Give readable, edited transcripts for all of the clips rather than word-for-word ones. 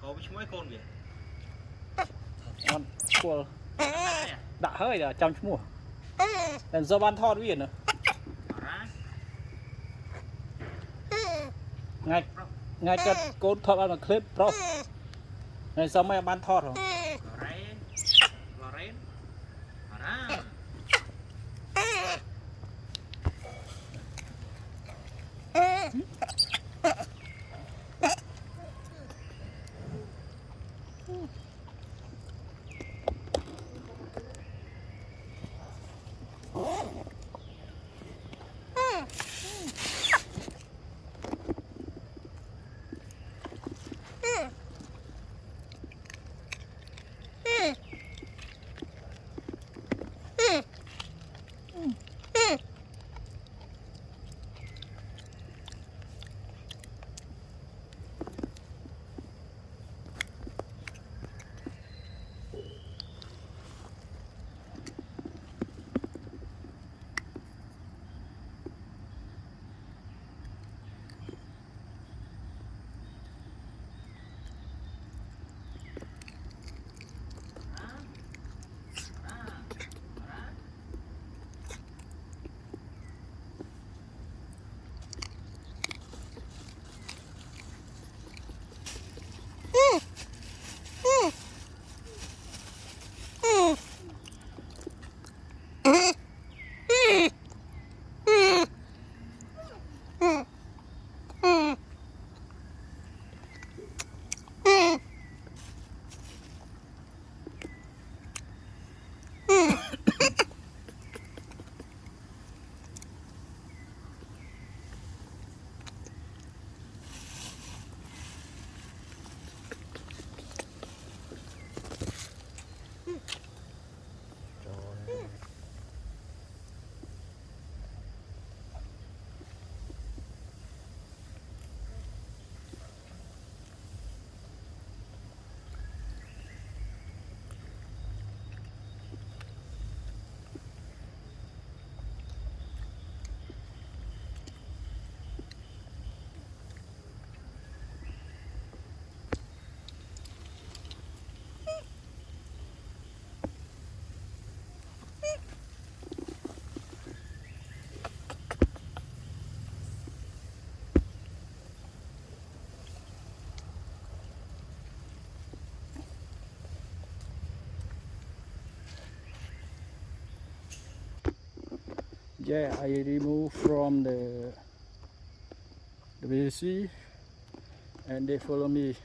có với mấy con vậy con cua đã hơi là trong mùa lần do ban thon biển nữa ngay ngay cái côn thọt ăn là clip pro này sao mấy ban thọt rồi Yeah, I remove from the WC and they follow me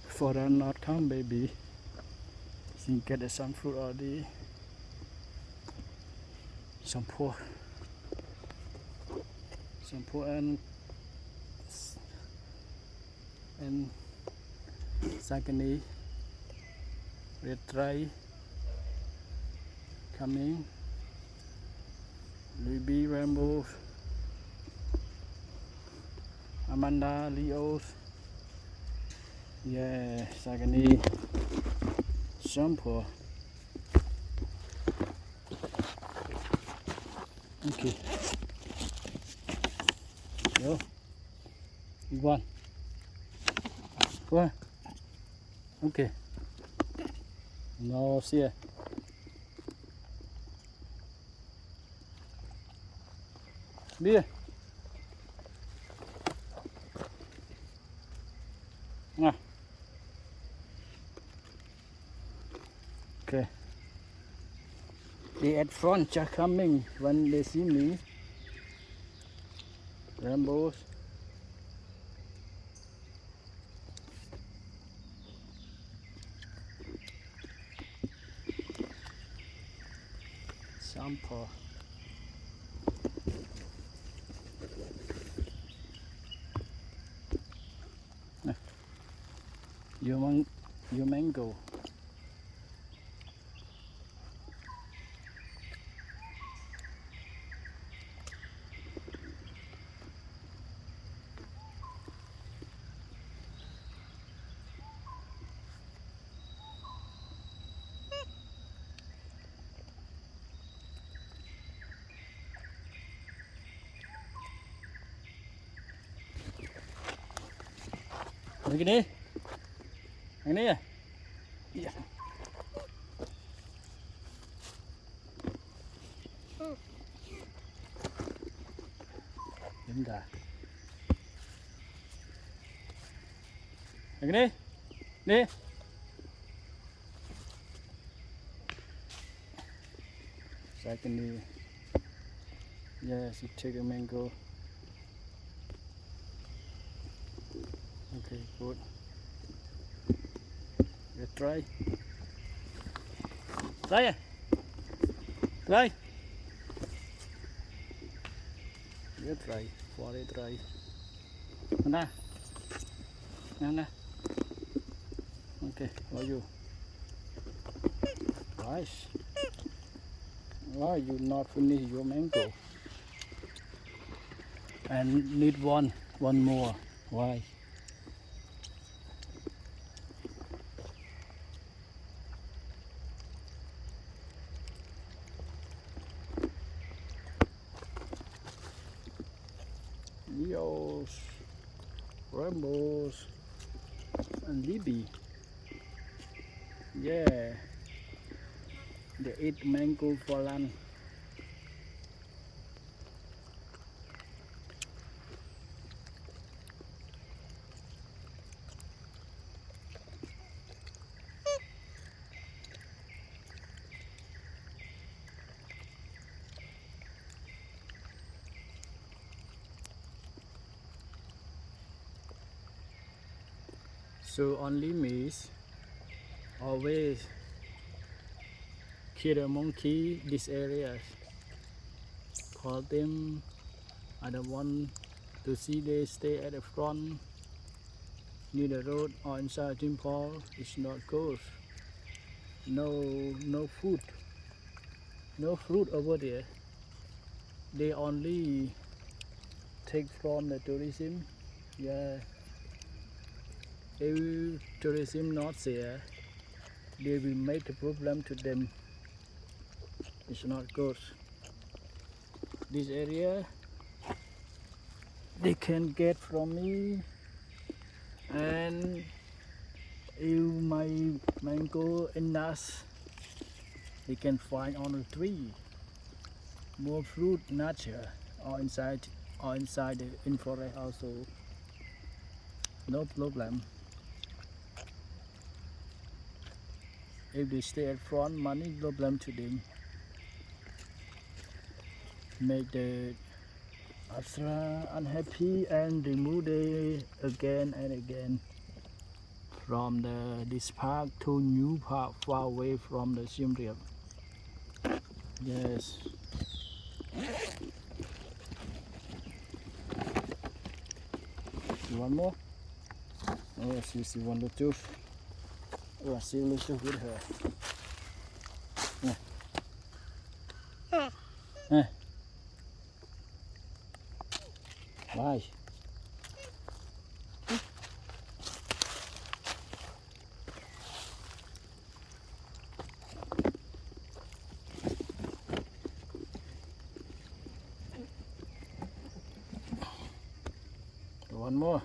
for the not come baby. See get some fruit already. Some poor and Sakani red try coming Ruby Rambo Amanda Leos yeah Sakani shampoo okay yo you want go on okay no see ya. Đi. Nào. Okay. The at front are coming when they see me. Rambos. Sample. Your mango. Begini. Ini ya. Iya. Enggak. Yang ini. Nih. Secondly, yes, you take a mango. Okay, good. Let's try. Try ya? Try. Let's try. For it try. Mana? Mana? Okay, for you. Nice. Why you not finish your mango? And need one more. Why? Leos, Rainbows, and Libby. Yeah, they eat mango for lunch. So only miss always kill a monkey this area. Call them. I don't want to see they stay at the front near the road or inside temple. It's not good. No food. No fruit over there. They only take from the tourism. Yeah. If tourism not there, they will make a problem to them. It's not good. This area they can get from me, and if my mango enough, they can find on the tree more fruit nature or inside the infrared also. No problem. If they stay at front, money problem to them. Make the extra unhappy and remove they again and again from this park to new park far away from the Siem Reap. Yes. You want more? Oh, she want the tooth. Oh, see little with her. Why? One more.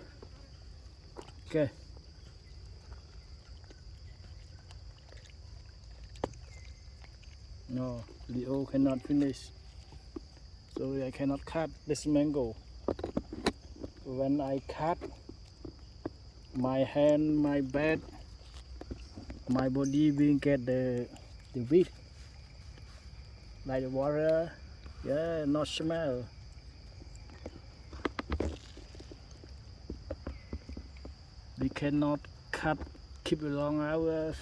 Okay. No, Leo cannot finish. So I cannot cut this mango. When I cut, my hand, my back, my body will get the weed. Like the water, yeah, not smell. We cannot cut, keep a long hours.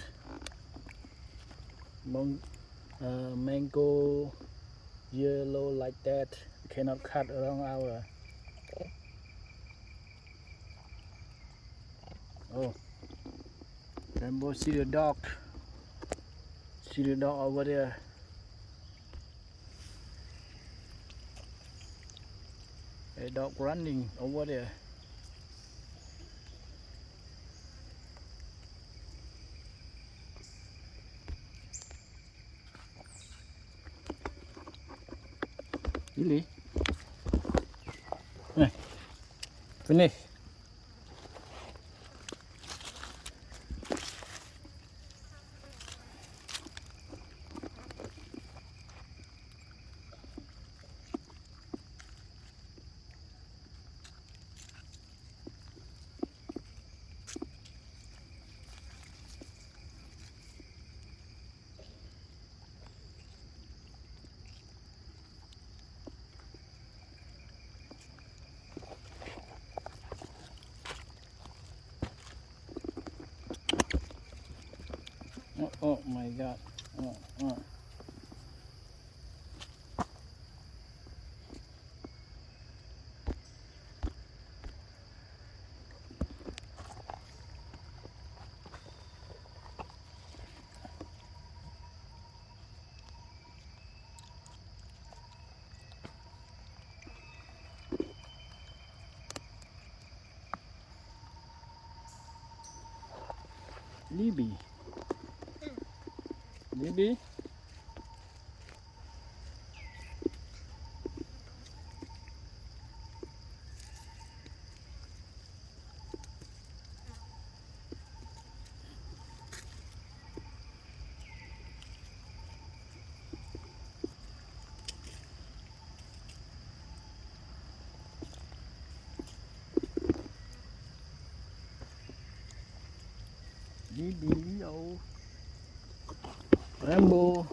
Mango yellow like that, cannot cut a long hour. Oh, Rainbow, see the dog. See the dog over there. A dog running over there. Really? Finish. Oh my god. Oh, oh. Libby. Libby. Libby Leo. Rambo.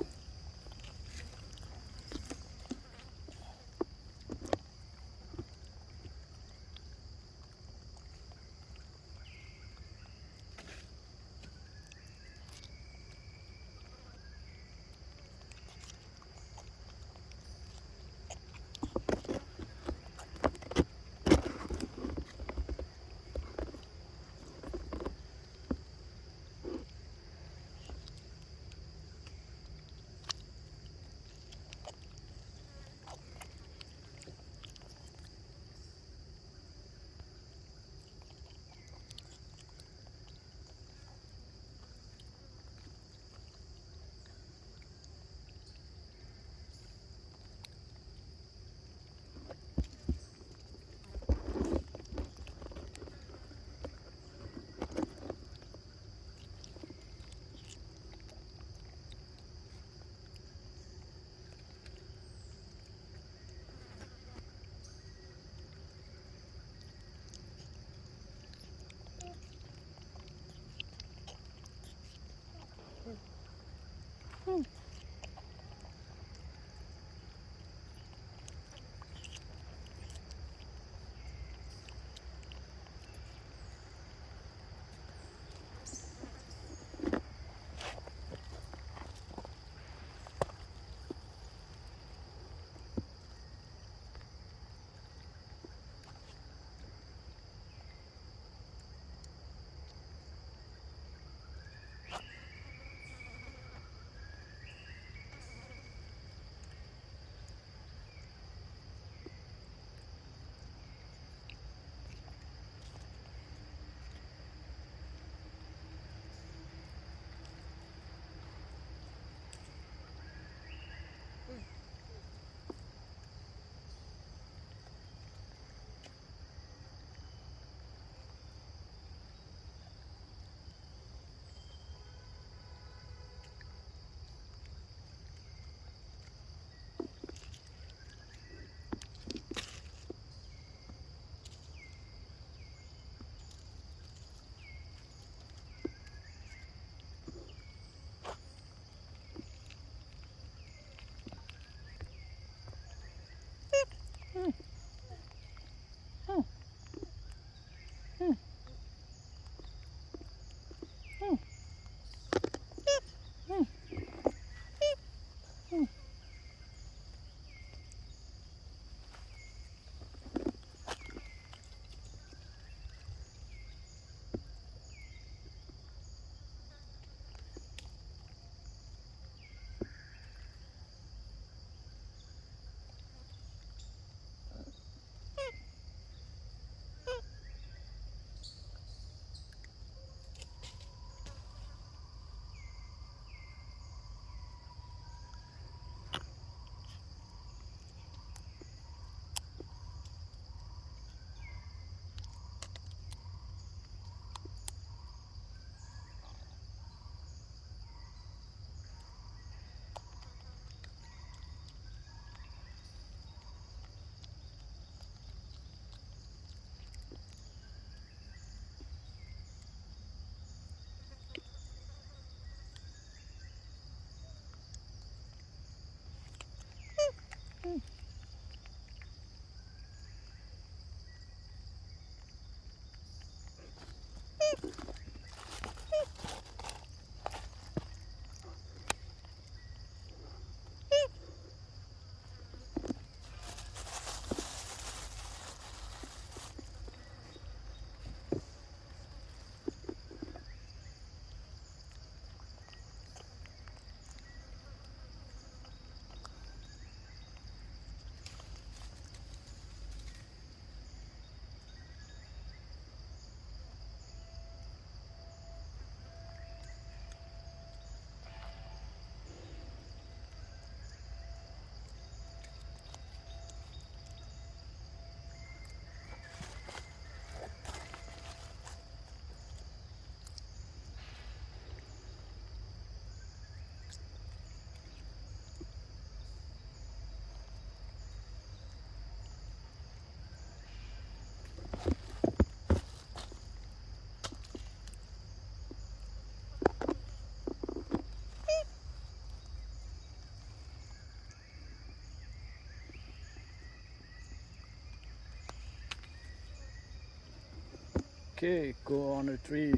Okay, go on a tree.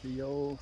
Yo.